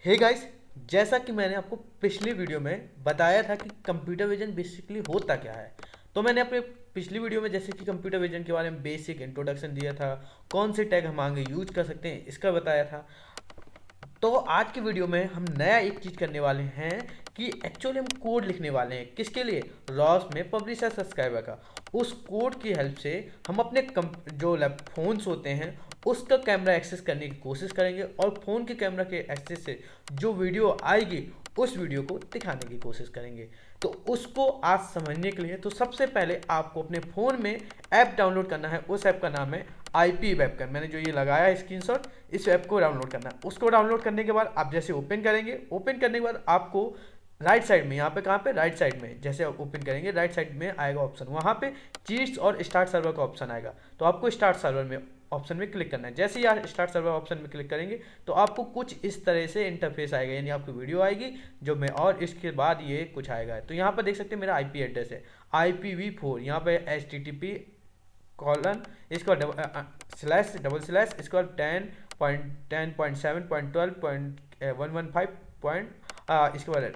Hey guys, जैसा कि मैंने आपको पिछली वीडियो में बताया था कि कंप्यूटर विजन बेसिकली होता क्या है। तो मैंने अपने पिछली वीडियो में जैसे कि कंप्यूटर विजन के बारे में बेसिक इंट्रोडक्शन दिया था, कौन से टैग हम आगे यूज कर सकते हैं इसका बताया था। तो आज की वीडियो में हम नया एक चीज़ करने वाले हैं कि एक्चुअली हम कोड लिखने वाले हैं। किसके लिए? रॉस में पब्लिशर सब्सक्राइबर का। उस कोड की हेल्प से हम अपने जो फ़ोन्स होते हैं उसका कैमरा एक्सेस करने की कोशिश करेंगे और फ़ोन के कैमरा के एक्सेस से जो वीडियो आएगी उस वीडियो को दिखाने की कोशिश करेंगे। तो उसको आज समझने के लिए तो सबसे पहले आपको अपने फ़ोन में ऐप डाउनलोड करना है। उस ऐप का नाम है IP वेबकैम। मैंने जो ये लगाया है स्क्रीनशॉट, इस ऐप को डाउनलोड करना है। उसको डाउनलोड करने के बाद आप जैसे ओपन करेंगे, ओपन करने के बाद आपको राइट साइड में, यहाँ पे कहाँ पे, राइट साइड में जैसे आप ओपन करेंगे राइट साइड में आएगा ऑप्शन, वहाँ पे चीट्स और स्टार्ट सर्वर का ऑप्शन आएगा। तो आपको स्टार्ट सर्वर में ऑप्शन में क्लिक करना है। जैसे ही आप स्टार्ट सर्वर ऑप्शन में क्लिक करेंगे तो आपको कुछ इस तरह से इंटरफेस आएगा, यानी आपकी वीडियो आएगी जो मैं, और इसके बाद ये कुछ आएगा। तो यहाँ पर देख सकते हैं मेरा IP एड्रेस है IPv4, यहाँ पे HTTP कॉलन, इसके बाद स्लैश डबल स्लैश, इसके बाद 10.7.12.115. इसके बाद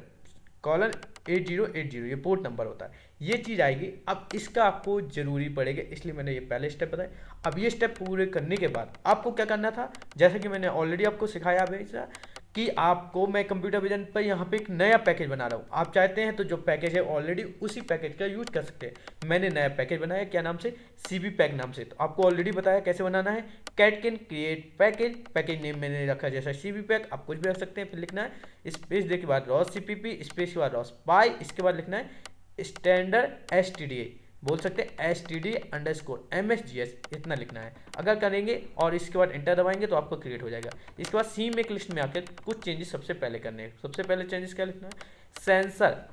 कॉलन 8080, ये पोर्ट नंबर होता है। ये चीज़ आएगी। अब इसका आपको जरूरी पड़ेगा, इसलिए मैंने ये पहले स्टेप बताया। अब ये स्टेप पूरे करने के बाद आपको क्या करना था, जैसे कि मैंने ऑलरेडी आपको सिखाया भेजा कि आपको, मैं कंप्यूटर विजन पर यहाँ पे एक नया पैकेज बना रहा हूँ। आप चाहते हैं तो जो पैकेज है ऑलरेडी उसी पैकेज का यूज कर सकते हैं। मैंने नया पैकेज बनाया, क्या नाम से, CB पैक नाम से। तो आपको ऑलरेडी बताया कैसे बनाना है। Cat can create package, package name मैंने रखा जैसा CB पैक, आप कुछ भी रख सकते हैं। फिर लिखना है स्पेस दे के बाद रॉस CPP, स्पेस के बाद रॉस पाई, इसके बाद लिखना है स्टैंडर्ड STDA, बोल सकते हैं STD_MSGS, इतना लिखना है। अगर करेंगे और इसके बाद इंटर दबाएंगे तो आपको क्रिएट हो जाएगा। इसके बाद सी मेक लिस्ट में आकर कुछ चेंजेस सबसे पहले करने हैं। सबसे पहले चेंजेस क्या लिखना है, सेंसर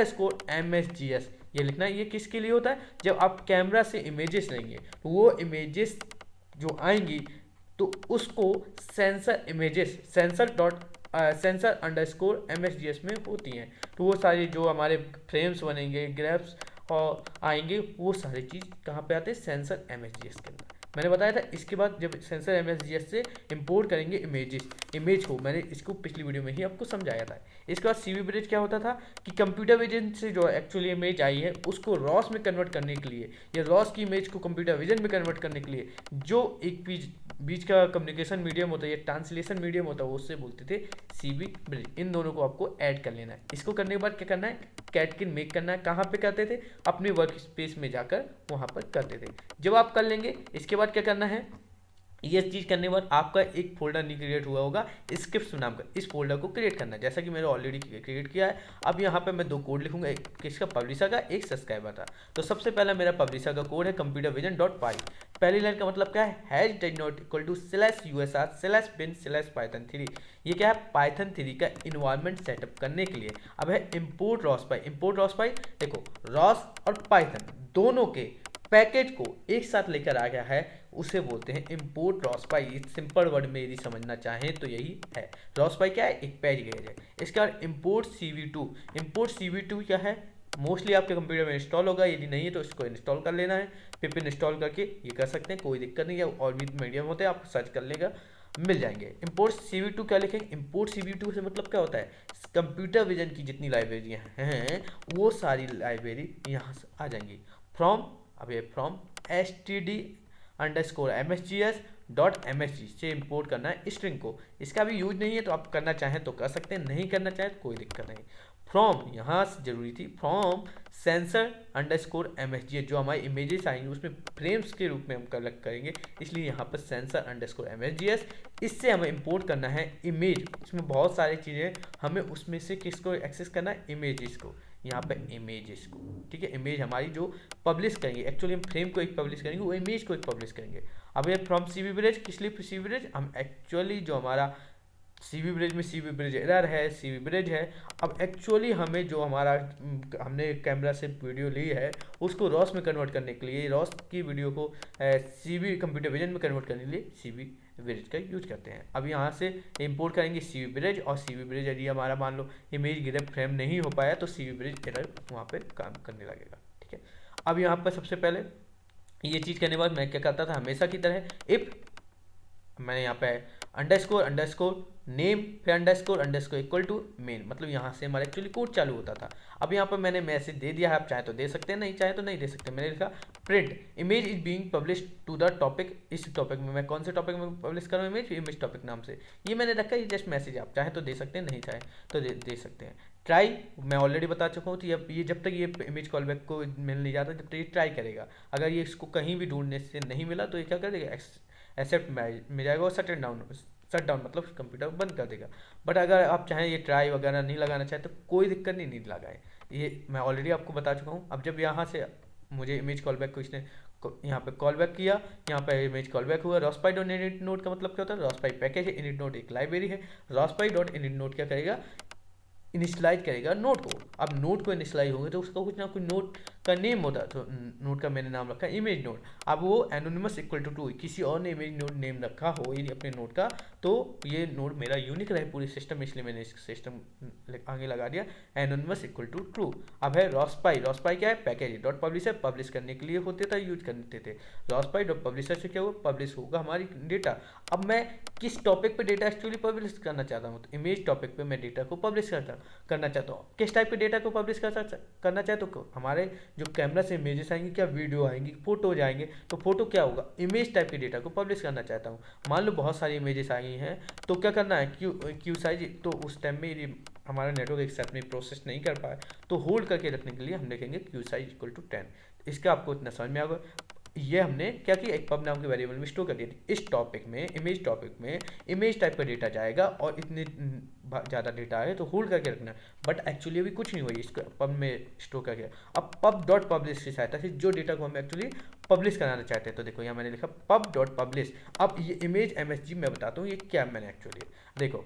SENSOR_MSGS, ये लिखना है। ये किसके लिए होता है? जब आप कैमरा से इमेजेस लेंगे तो वो इमेजेस जो आएंगी तो उसको सेंसर_MSGS में होती हैं। तो वो सारी जो हमारे फ्रेम्स बनेंगे, ग्राफ्स और आएंगे, वो सारी चीज़ कहाँ पे आते हैं, सेंसर MSGS के अंदर। मैंने बताया था। इसके बाद जब सेंसर MSGS से इंपोर्ट करेंगे इमेज को, मैंने इसको पिछली वीडियो में ही आपको समझाया था। इसके बाद CB ब्रिज क्या होता था कि कंप्यूटर विजन से जो एक्चुअली इमेज आई है उसको रॉस में कन्वर्ट करने के लिए, या रॉस की इमेज को कंप्यूटर विजन में कन्वर्ट करने के लिए जो एक बीच का कम्युनिकेशन मीडियम होता है या ट्रांसलेशन मीडियम होता है, वो उससे बोलते थे CB ब्रिज। इन दोनों को आपको ऐड कर लेना है। इसको करने के बाद क्या करना है, कैटकिन मेक करना है। कहाँ पे करते थे? अपने वर्क स्पेस में जाकर वहाँ पर करते थे। जब आप कर लेंगे इसके बाद क्या करना है, ये चीज़ करने के बाद आपका एक फोल्डर नहीं क्रिएट हुआ होगा स्क्रिप्ट नाम का, इस फोल्डर को क्रिएट करना है, जैसा कि मैंने ऑलरेडी क्रिएट किया है। अब यहाँ पे मैं दो कोड लिखूंगा, एक किसका, पब्लिशर का, एक सब्सक्राइबर का। तो सबसे पहला मेरा पब्लिशर का कोड है computervision.py। पहली लाइन का मतलब क्या है, has does not equal to /usr/bin/python3। ये क्या है, पाइथन 3 का इन्वायरमेंट सेटअप करने के लिए। अब है इम्पोर्ट रॉसपाई। इम्पोर्ट रॉसपाई, देखो रॉस और पाइथन दोनों के पैकेज को एक साथ लेकर आ गया है, उसे बोलते हैं इम्पोर्ट रॉसपाई। सिंपल वर्ड में यदि समझना चाहें तो यही है। रॉसपाई क्या है, एक पैकेज है। इसके बाद इम्पोर्ट CV2। इम्पोर्ट CV2 क्या है, मोस्टली आपके कंप्यूटर में इंस्टॉल होगा, यदि नहीं है तो इसको इंस्टॉल कर लेना है। पिप इंस्टॉल करके ये कर सकते हैं, कोई दिक्कत नहीं है। और भी मीडियम होते हैं, आप सर्च कर लेगा, मिल जाएंगे। इम्पोर्ट CV2 क्या लिखेंगे, इम्पोर्ट CV2 से मतलब क्या होता है, कंप्यूटर विजन की जितनी लाइब्रेरियाँ हैं वो सारी लाइब्रेरी यहाँ से आ जाएंगी। फ्रॉम, अब ये फ्रॉम STD_MSGS.MSG से इंपोर्ट करना है स्ट्रिंग को। इसका भी यूज नहीं है तो आप करना चाहें तो कर सकते हैं, नहीं करना चाहें तो कोई दिक्कत नहीं। फ्रॉम यहाँ से जरूरी थी, फ्रॉम सेंसर_MSGS, जो हमारी इमेजेस आएंगी उसमें फ्रेम्स के रूप में हम कलेक्ट करेंगे, इसलिए यहाँ पर सेंसर_MSGS। इससे हमें इंपोर्ट करना है इमेज। इसमें बहुत सारी चीज़ें, हमें उसमें से किसको एक्सेस करना है, इमेजेस को। यहाँ पे इमेजेस को, ठीक है, इमेज हमारी जो पब्लिश करेंगे, एक्चुअली हम फ्रेम को एक पब्लिश करेंगे, वो इमेज को एक पब्लिश करेंगे। अब ये फ्रॉम CB ब्रिज, किस लिए CB ब्रिज, हम एक्चुअली जो हमारा CB ब्रिज में CB ब्रिज एरर है, CB ब्रिज है। अब एक्चुअली हमें जो हमारा हमने कैमरा से वीडियो ली है उसको रॉस में कन्वर्ट करने के लिए, रॉस की वीडियो को CB कंप्यूटर विजन में कन्वर्ट करने के लिए CB ब्रिज का यूज करते हैं। अब यहाँ से इंपोर्ट करेंगे CB ब्रिज, और CB ब्रिज यदि हमारा मान लो इमेज ग्रैब फ्रेम नहीं हो पाया तो CB ब्रिज एरर वहाँ पे काम करने लगेगा, ठीक है। अब यहाँ पर सबसे पहले ये चीज़ करने के बाद मैं क्या करता था, हमेशा की तरह इफ मैंने यहाँ पे अंडरस्कोर अंडरस्कोर नेम फिर underscore underscore equal to main, मतलब यहाँ से हमारा एक्चुअली कोड चालू होता था। अब यहाँ पर मैंने मैसेज दे दिया है, आप चाहे तो दे सकते हैं, नहीं चाहे तो नहीं दे सकते। मैंने लिखा print image is being publish to the topic. इस टॉपिक में मैं कौन से टॉपिक में पब्लिश कर रहा हूँ, इमेज टॉपिक नाम से ये मैंने रखा है। ये जस्ट मैसेज, आप चाहे तो दे सकते हैं, नहीं चाहे तो दे सकते हैं। ट्राई मैं ऑलरेडी बता चुका हूँ, तो ये जब तक ये इमेज कॉलबैक को मिल नहीं जाता जब तक ये ट्राई करेगा। अगर ये इसको कहीं भी ढूंढने से नहीं मिला तो ये क्या करेगा, एक्सेप्ट मिल जाएगा और शट डाउन मतलब कंप्यूटर बंद कर देगा। बट अगर आप चाहें ये ट्राई वगैरह नहीं लगाना चाहे तो कोई दिक्कत नहीं लगाए, ये मैं ऑलरेडी आपको बता चुका हूँ। अब जब यहाँ से मुझे इमेज कॉलबैक को इसने यहाँ पे कॉलबैक किया, यहाँ पे इमेज कॉलबैक हुआ। रॉस्पाई डॉट इनिट नोड का मतलब क्या होता है, रॉस्पाई पैकेज है, इनिट नोड एक लाइब्रेरी है। रॉस्पाई डॉट इनिट नोड क्या करेगा, इनिशलाइज करेगा नोड को। अब नोड को इनिशलाइज होंगे तो उसका कुछ ना कुछ नोड का नेम होता है, तो नोड का मैंने नाम रखा है इमेज नोड। अब वो एनोनिमस इक्वल टू 2 किसी और ने इमेज नोड नेम रखा हो ये अपने नोड का, तो ये नोड मेरा यूनिक रहे पूरी सिस्टम, इसलिए मैंने इस सिस्टम आगे लगा दिया एनोनिमस इक्वल टू ट्रू। अब है रॉस्पाई, रॉस्पाई क्या है, पैकेज डॉट पब्लिशर, पब्लिश करने के लिए होते थे, यूज करते थे। रॉस्पाई डॉट पब्लिशर से क्या हुआ, पब्लिश होगा हमारी डेटा। अब मैं किस टॉपिक पे डेटा एक्चुअली पब्लिश करना चाहता हूँ, तो इमेज टॉपिक पे मैं डेटा को पब्लिश करना चाहता हूँ। किस टाइप के डेटा को पब्लिश करना चाहे तो हमारे जो कैमरा से इमेजेस आएंगी, क्या वीडियो आएंगी, फोटोज आएंगे, तो फोटो क्या होगा, इमेज टाइप के डेटा को पब्लिश करना चाहता हूँ। मान लो बहुत सारी इमेजेस आ गई हैं तो क्या करना है, क्यू साइज, तो उस टाइम में यदि हमारा नेटवर्क एक साथ में प्रोसेस नहीं कर पाए तो होल्ड करके रखने के लिए हम लिखेंगे क्यू साइज इक्वल टू 10। इसका आपको इतना समझ में आएगा। ये हमने क्या किया, एक पब नाम के वेरिएबल में स्टोर कर दिया। इस टॉपिक में इमेज टाइप का डेटा जाएगा और इतने ज़्यादा डेटा आए तो होल्ड करके रखना। बट एक्चुअली अभी कुछ नहीं हुआ इसको पब में स्टोर करके। अब पब डॉट पब्लिश की सहायता से जो डेटा को हम एक्चुअली पब्लिश कराना चाहते हैं, तो देखो यहाँ मैंने लिखा पब डॉट पब्लिश। अब ये इमेज MSG मैं बताता हूँ ये क्या मैंने एक्चुअली, देखो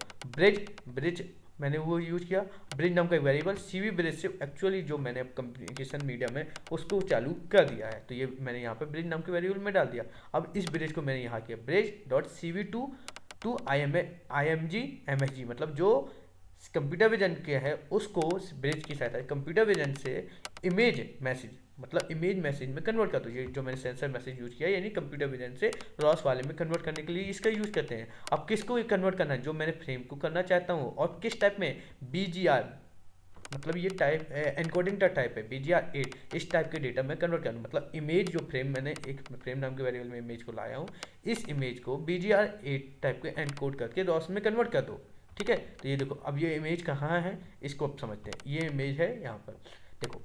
ब्रिज मैंने वो यूज किया, ब्रिज नाम का एक वेरिएबल, CV ब्रिज से एक्चुअली जो मैंने कम्युनिकेशन मीडिया में उसको चालू कर दिया है, तो ये मैंने यहाँ पे ब्रिज नाम के वेरिएबल में डाल दिया। अब इस ब्रिज को मैंने यहाँ किया bridge dot CV to IMG MSG, मतलब जो कंप्यूटर विजन के है उसको ब्रिज की सहायता कंप्यूटर विजन से इमेज मैसेज मतलब इमेज मैसेज में कन्वर्ट कर दो। ये जो मैंने सेंसर मैसेज यूज किया यानी कंप्यूटर विजन से रॉस वाले में कन्वर्ट करने के लिए इसका यूज करते हैं। अब किसको कन्वर्ट करना है, जो मैंने फ्रेम को करना चाहता हूँ और किस टाइप में, BGR, मतलब ये टाइप एनकोडिंग का टाइप है BGR8, इस टाइप के डेटा में कन्वर्ट करना। मतलब इमेज जो फ्रेम मैंने एक फ्रेम नाम के वेरिएबल में इमेज को लाया हूँ, इस इमेज को BGR8 टाइप के एनकोड करके रॉस में कन्वर्ट कर दो। ठीक है, तो ये देखो अब ये इमेज कहाँ है इसको अब समझते हैं। ये इमेज है यहाँ पर, देखो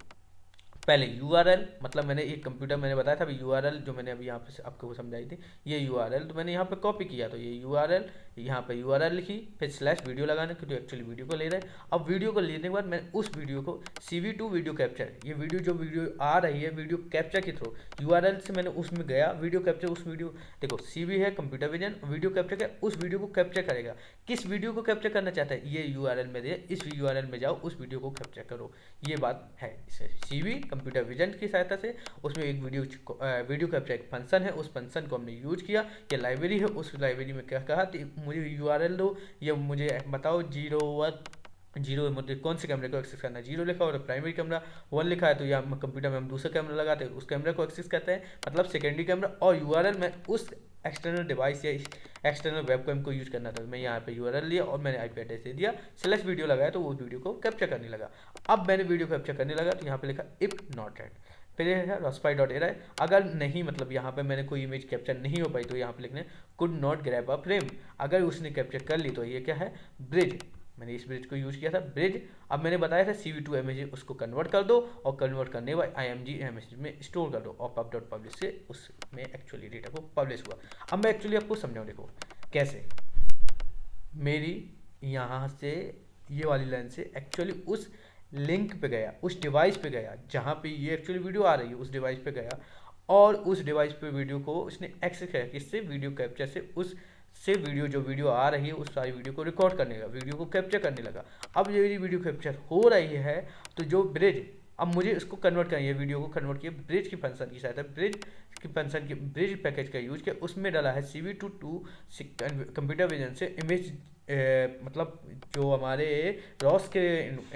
पहले URL, मतलब मैंने एक कंप्यूटर मैंने बताया था अभी URL जो मैंने अभी यहाँ पे आपको समझाई थी, ये URL तो मैंने यहाँ पे कॉपी किया, तो ये URL यहाँ पे URL लिखी, फिर स्लैश वीडियो लगाना क्योंकि एक्चुअली वीडियो को ले रहे हैं। अब वीडियो को लेने के बाद मैं उस वीडियो को CV टू वीडियो कैप्चर, ये वीडियो आ रही है वीडियो कैप्चर के थ्रू, URL से मैंने उसमें गया वीडियो कैप्चर, उस वीडियो देखो CV है कंप्यूटर विजन, वीडियो कैप्चर का उस वीडियो को कैप्चर करेगा। किस वीडियो को कैप्चर करना चाहता है, ये URL में दे, इस URL में जाओ उस वीडियो को कैप्चर करो, ये बात है। CV कंप्यूटर विजन की सहायता से उसमें एक वीडियो कैप्चर एक फंक्शन है, उस फंक्शन को हमने यूज किया। ये लाइब्रेरी है, उस लाइब्रेरी में क्या कहा कि मुझे URL दो, ये मुझे बताओ 0 मुझे कौन से कैमरे को एक्सेस करना है, 0 लिखा और प्राइमरी कैमरा 1 लिखा है, तो यहाँ कंप्यूटर में हम दूसरा कैमरा लगाते हैं, उस कैमरे को एक्सेस करते हैं मतलब सेकेंडरी कैमरा। और URL में उस एक्सटर्नल डिवाइस या एक्सटर्नल वेबकैम को यूज करना था, मैं यहाँ पे URL लिया और मैंने IP एड्रेस दे दिया, स्लैश वीडियो लगाया तो वो वीडियो को कैप्चर करने लगा। अब मैंने वीडियो कैप्चर करने लगा तो यहाँ पे लिखा इफ नॉट रेड, फिर है rospi.array, अगर नहीं मतलब यहाँ पे मैंने कोई इमेज कैप्चर नहीं हो पाई तो यहाँ पे लिखने could not grab a frame, अगर उसने कैप्चर कर ली तो ये क्या है ब्रिज, मैंने इस ब्रिज को यूज किया था ब्रिज। अब मैंने बताया था CV टू MSG उसको कन्वर्ट कर दो और कन्वर्ट करने के बाद IMG MSG में स्टोर कर दो और pub डॉट पब्लिश से उसमें एक्चुअली डेटा को पब्लिश हुआ। अब मैं एक्चुअली आपको समझाऊँ, देखो कैसे मेरी यहाँ से ये वाली लाइन से एक्चुअली उस लिंक पे गया, उस डिवाइस पे गया जहाँ पे ये एक्चुअली वीडियो आ रही है, उस डिवाइस पे गया और उस डिवाइस पे वीडियो को उसने एक्सेस किया किससे, वीडियो कैप्चर से, उस से वीडियो आ रही है उस सारी वीडियो को रिकॉर्ड करने लगा, वीडियो को कैप्चर करने लगा। अब ये वीडियो कैप्चर हो रही है तो जो ब्रिज, अब मुझे इसको कन्वर्ट करना है, वीडियो को कन्वर्ट किया ब्रिज की फंक्शन की सहायता, ब्रिज की फंक्शन की ब्रिज पैकेज का यूज किया, उसमें डाला है CV टू कंप्यूटर विजन से इमेज मतलब जो हमारे रॉस के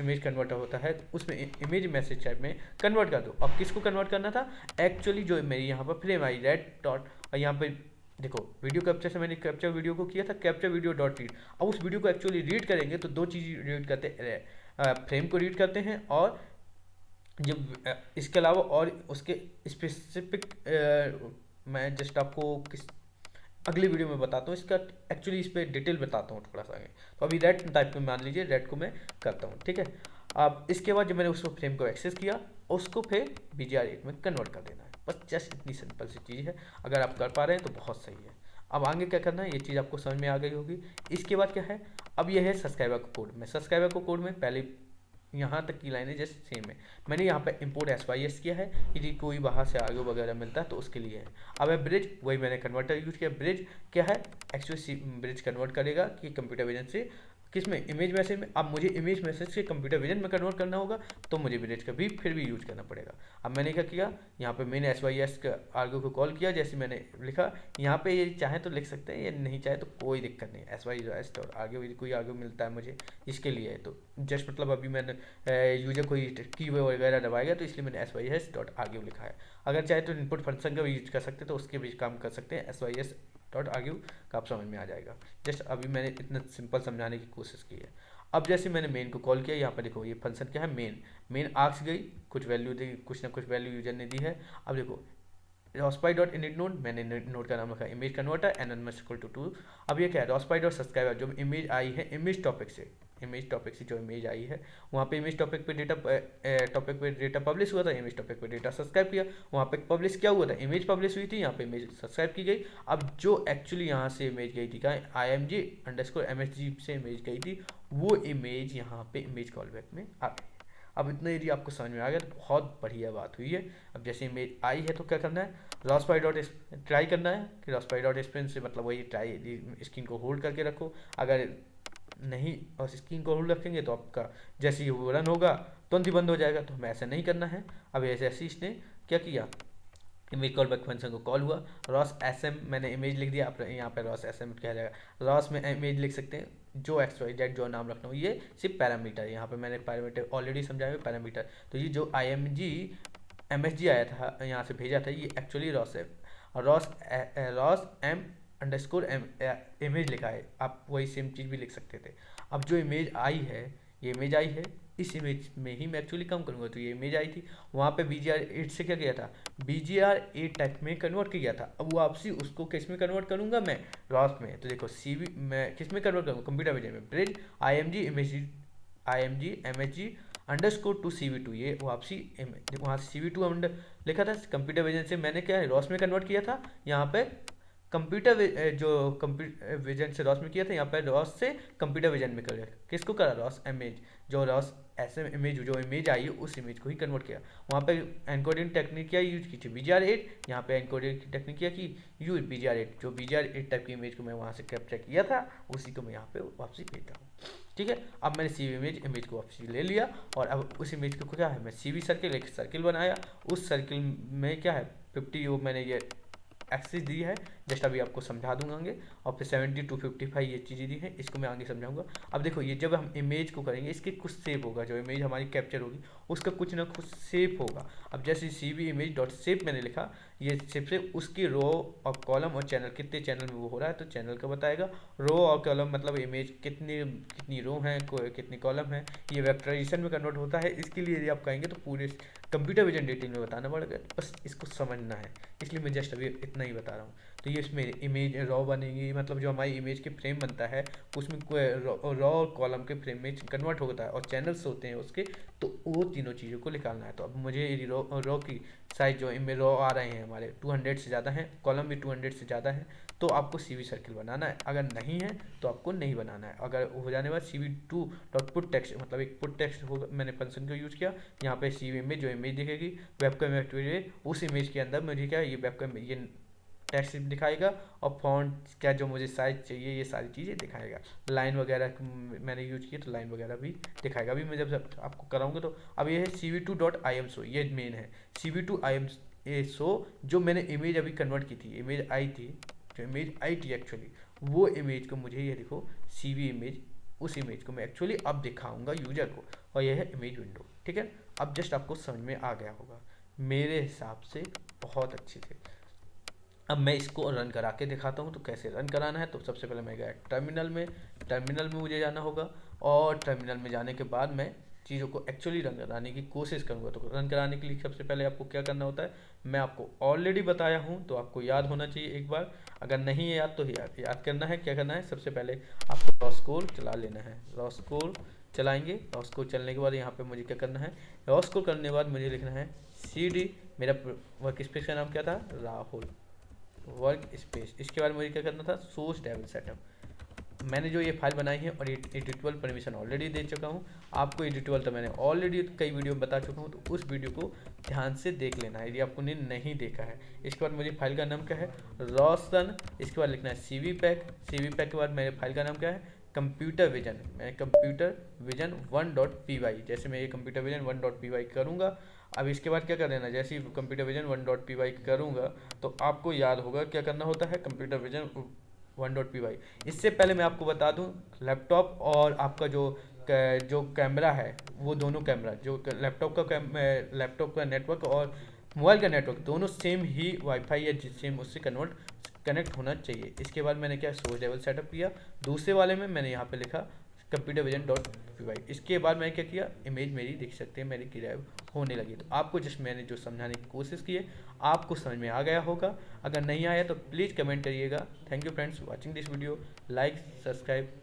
इमेज कन्वर्टर होता है उसमें इमेज मैसेज टाइप में कन्वर्ट कर दो। अब किसको कन्वर्ट करना था, एक्चुअली जो मेरी यहाँ पर फ्रेम आई रेड डॉट और यहाँ पे देखो वीडियो कैप्चर से मैंने कैप्चर वीडियो को किया था कैप्चर वीडियो डॉट रीड। अब उस वीडियो को एक्चुअली रीड करेंगे तो दो चीज़ रीड करते हैं, फ्रेम को रीड करते हैं और जब इसके अलावा और उसके स्पेसिफिक मैं जस्ट आपको किस अगली वीडियो में बताता हूँ इसका एक्चुअली इस पर डिटेल बताता हूँ थोड़ा सा आगे। तो अभी रेड टाइप में मान लीजिए रेड को मैं करता हूँ, ठीक है। अब इसके बाद जब मैंने उसको फ्रेम को एक्सेस किया उसको फिर BGR8 में कन्वर्ट कर देना है, बस जस्ट इतनी सिंपल सी चीज़ है। अगर आप कर पा रहे हैं तो बहुत सही है। अब आगे क्या करना है ये चीज़ आपको समझ में आ गई होगी। इसके बाद क्या है, अब यह है सब्सक्राइबर का कोड। मैं सब्सक्राइबर को कोड में पहले यहाँ तक की लाइनें जस्ट सेम है। मैंने यहाँ पे इंपोर्ट SYS किया है, यदि कोई बाहर से आगे वगैरह मिलता है तो उसके लिए है। अब है ब्रिज, वही मैंने कन्वर्टर यूज किया। ब्रिज क्या है, एक्चुअली ब्रिज कन्वर्ट करेगा कि कंप्यूटर विजन से किस में, इमेज मैसेज में। अब मुझे इमेज मैसेज से कंप्यूटर विजन में कन्वर्ट करना होगा तो मुझे ब्रिज का भी फिर भी यूज करना पड़ेगा। अब मैंने क्या किया, यहाँ पे मैंने SYS का आर्गो को कॉल किया, जैसे मैंने लिखा यहाँ पे, ये चाहे तो लिख सकते हैं, ये नहीं चाहे तो कोई दिक्कत नहीं। SYS और आगे कोई आगे मिलता है मुझे इसके लिए है तो जस्ट मतलब अभी मैंने यूजर कोई की वगैरह दबाएगा तो इसलिए मैंने SYS डॉट आर्ग्यू लिखा है। अगर चाहे तो इनपुट फंक्शन का भी यूज कर सकते हैं तो उसके भी काम कर सकते हैं, SYS डॉट आर्ग्यू का आप समझ में आ जाएगा। जस्ट अभी मैंने इतना सिंपल समझाने की कोशिश की है। अब जैसे मैंने मेन को कॉल किया, यहाँ पर देखो ये फंक्शन क्या है, मेन आर्क्स गई, कुछ वैल्यू दी, कुछ ना कुछ वैल्यू यूजर ने दी है। अब देखो रोस्पाई डॉट इनिट नोड, मैंने नोड का नाम रखा image converter anonymous equal to 2। अब ये क्या है, रोस्पाई डॉट सब्सक्राइबर, जो इमेज आई है इमेज टॉपिक से, जो इमेज आई है वहाँ पे इमेज टॉपिक पे डेटा पब्लिश हुआ था, इमेज टॉपिक पे डेटा सब्सक्राइब किया, वहाँ पे पब्लिश क्या हुआ था, इमेज पब्लिश हुई थी, यहाँ पे इमेज सब्सक्राइब की गई। अब जो एक्चुअली यहाँ से इमेज गई थी क्या, IMG_MSG से इमेज गई थी, वो इमेज यहाँ पे इमेज कॉलबैक में आ गई। अब इतना यदि आपको समझ में आ गया तो बहुत बढ़िया बात हुई है। अब जैसे इमेज आई है तो क्या करना है, रोस्पाई डॉट ट्राई करना है कि रोस्पाई डॉट स्पिन से मतलब वही ट्राई स्क्रीन को होल्ड करके रखो। अगर नहीं और स्क्रीन को होल्ड रखेंगे तो आपका जैसे ही वो रन होगा तुरंत ही बंद हो जाएगा, तो हमें ऐसा नहीं करना है। अब ऐसे इसने क्या किया, इमेज कॉल बैक फंक्शन को कॉल हुआ, रॉस SM मैंने इमेज लिख दिया, आप यहाँ पे रॉस SM क्या जाएगा, रॉस में इमेज लिख सकते हैं, जो XYZ जो नाम रखना हो, ये सिर्फ पैरामीटर है। यहाँ पे मैंने पैरामीटर ऑलरेडी समझाया हुआ पैरामीटर। तो ये जो IMG_MSG आया था यहाँ से भेजा था, ये एक्चुअली रॉस है, रॉस M_M इमेज लिखा है, आप वही सेम चीज़ भी लिख सकते थे। अब जो इमेज आई है, ये इमेज आई है, इस इमेज में ही मैं एक्चुअली कम करूँगा। तो ये इमेज आई थी, वहाँ पे BGR8 से क्या किया था, BGR8 टाइप में कन्वर्ट किया था। अब वापसी उसको किस में कन्वर्ट करूँगा मैं, रॉस में। तो देखो CV मैं किस में कन्वर्ट करूँगा, कंप्यूटर विजन में, ब्रिज IMG_MSG_2 CV2, ये वापसी वहाँ CV2 लिखा था, कंप्यूटर विजन से मैंने क्या है रॉस में कन्वर्ट किया था। यहाँ पे कंप्यूटर विजन से रॉस में किया था, यहाँ पर रॉस से कंप्यूटर विजन में कर किसको करा, रॉस इमेज, जो रॉस ऐसे इमेज जो इमेज आई उस इमेज को ही कन्वर्ट किया। वहाँ पे एनकोडिंग टेक्निक क्या यूज की थी, BGR8, यहाँ पे एनकोडिंग टेक्निक क्या की यूज BGR8, जो BGR8 टाइप की इमेज को मैं वहाँ से कैप्चर किया था उसी को मैं यहाँ पे वापसी भेजता हूँ। ठीक है, अब मैंने CV इमेज को वापसी ले लिया और अब उस इमेज को क्या है, मैं CV सर्किल एक सर्किल बनाया, उस सर्किल में क्या है 50 वो मैंने ये एक्सिस दी है, जस्ट अभी आपको समझा दूंगा आगे। और फिर 70 to 55 ये चीज़ें दी हैं, इसको मैं आगे समझाऊंगा। अब देखो ये जब हम इमेज को करेंगे इसके कुछ सेव होगा, जो इमेज हमारी कैप्चर होगी उसका कुछ ना कुछ सेव होगा। अब जैसे CV इमेज डॉट सेव मैंने लिखा, ये सेव से उसकी रो और कॉलम और चैनल, कितने चैनल में वो हो रहा है तो चैनल का बताएगा। रो और कॉलम मतलब इमेज कितनी रो हैं, कितनी कॉलम है, ये वेक्टराइजेशन में कन्वर्ट होता है। इसके लिए यदि आप कहेंगे तो पूरे कंप्यूटर विजन डिटेल में बताना पड़ेगा, बस इसको समझना है, इसलिए मैं जस्ट अभी इतना ही बता रहा हूँ। तो ये इसमें इमेज रॉ बनेगी, मतलब जो हमारी इमेज के फ्रेम बनता है उसमें रॉ और कॉलम के फ्रेम में कन्वर्ट होता है और चैनल्स होते हैं उसके, तो वो तीनों चीज़ों को निकालना है। तो अब मुझे रॉ की साइज जो इनमें रॉ आ रहे हैं हमारे 200 से ज़्यादा हैं, कॉलम भी 200 से ज़्यादा है, तो आपको CV सर्किल बनाना है। अगर नहीं है तो आपको नहीं बनाना है। अगर हो जाने बाद CV2 डॉट पुट टेक्स्ट, मतलब एक पुट टेक्स्ट होगा, मैंने फंक्शन को यूज़ किया। यहाँ पे CV में जो इमेज दिखेगी वेबकैम एक्टिवेट, उस इमेज के अंदर मुझे क्या ये वेबकैम ये टेक्स्ट दिखाएगा और फॉन्ट क्या जो मुझे साइज चाहिए ये सारी चीज़ें दिखाएगा। लाइन वगैरह मैंने यूज किया तो लाइन वगैरह भी दिखाएगा। अभी मैं जब आपको कराऊंगा तो अब ये है CV2.IMSO, ये मेन है CV2IMSO, जो मैंने इमेज अभी कन्वर्ट की थी, इमेज आई थी, जो इमेज आई थी एक्चुअली वो इमेज को मुझे ये देखो CV इमेज, उस इमेज को मैं एक्चुअली अब दिखाऊंगा यूजर को, और यह है इमेज विंडो। ठीक है, अब जस्ट आपको समझ में आ गया होगा मेरे हिसाब से बहुत अच्छे से। अब मैं इसको रन करा के दिखाता हूँ। तो कैसे रन कराना है, तो सबसे पहले मैं गया टर्मिनल में मुझे जाना होगा, और टर्मिनल में जाने के बाद मैं चीज़ों को एक्चुअली रन कराने की कोशिश करूँगा। तो रन कराने के लिए सबसे पहले आपको क्या करना होता है, मैं आपको ऑलरेडी बताया हूँ, तो आपको याद होना चाहिए एक बार। अगर नहीं है याद तो याद करना है। क्या करना है, सबसे पहले आपको रॉस्कोल चला लेना है। रॉस्कोल चलाएंगे, रॉस्कोल चलने के बाद यहाँ पे मुझे क्या करना है, रॉस्कोल करने के बाद मुझे लिखना है CD, मेरा वर्क स्पेस का नाम क्या था, राहुल वर्क स्पेस। इसके बाद मुझे क्या करना था, सोर्स टेबल सेटअप। मैंने जो ये फाइल बनाई है और एडिटेबल परमिशन ऑलरेडी दे चुका हूँ आपको। एडिटेबल तो मैंने ऑलरेडी कई वीडियो में बता चुका हूँ, तो उस वीडियो को ध्यान से देख लेना है यदि आपको नहीं देखा है। इसके बाद मुझे फाइल का नाम क्या है, रोशन। इसके बाद लिखना है CV पैक। CV पैक के बाद मेरे फाइल का नाम क्या है, कंप्यूटर विजन। मैं कंप्यूटर विजन 1.py, जैसे मैं ये कंप्यूटर विजन 1.py करूँगा। अब इसके बाद क्या कर देना, जैसे ही कंप्यूटर विजन 1.py करूँगा तो आपको याद होगा क्या करना होता है, कंप्यूटर विजन 1.py। इससे पहले मैं आपको बता दूं, लैपटॉप और आपका जो कैमरा है, वो दोनों कैमरा, जो लैपटॉप का नेटवर्क और मोबाइल का नेटवर्क दोनों सेम ही वाईफाई या सेम उससे कनेक्ट होना चाहिए। इसके बाद मैंने क्या, सोर्स लेवल सेटअप किया। दूसरे वाले में मैंने यहाँ पे लिखा कंप्यूटर विजन .py। इसके बाद मैंने क्या किया, इमेज मेरी देख सकते हैं मेरी क्रिएट होने लगी। तो आपको जस्ट मैंने जो समझाने की कोशिश की है आपको समझ में आ गया होगा। अगर नहीं आया तो प्लीज़ कमेंट करिएगा। Thank you friends watching this video, like subscribe.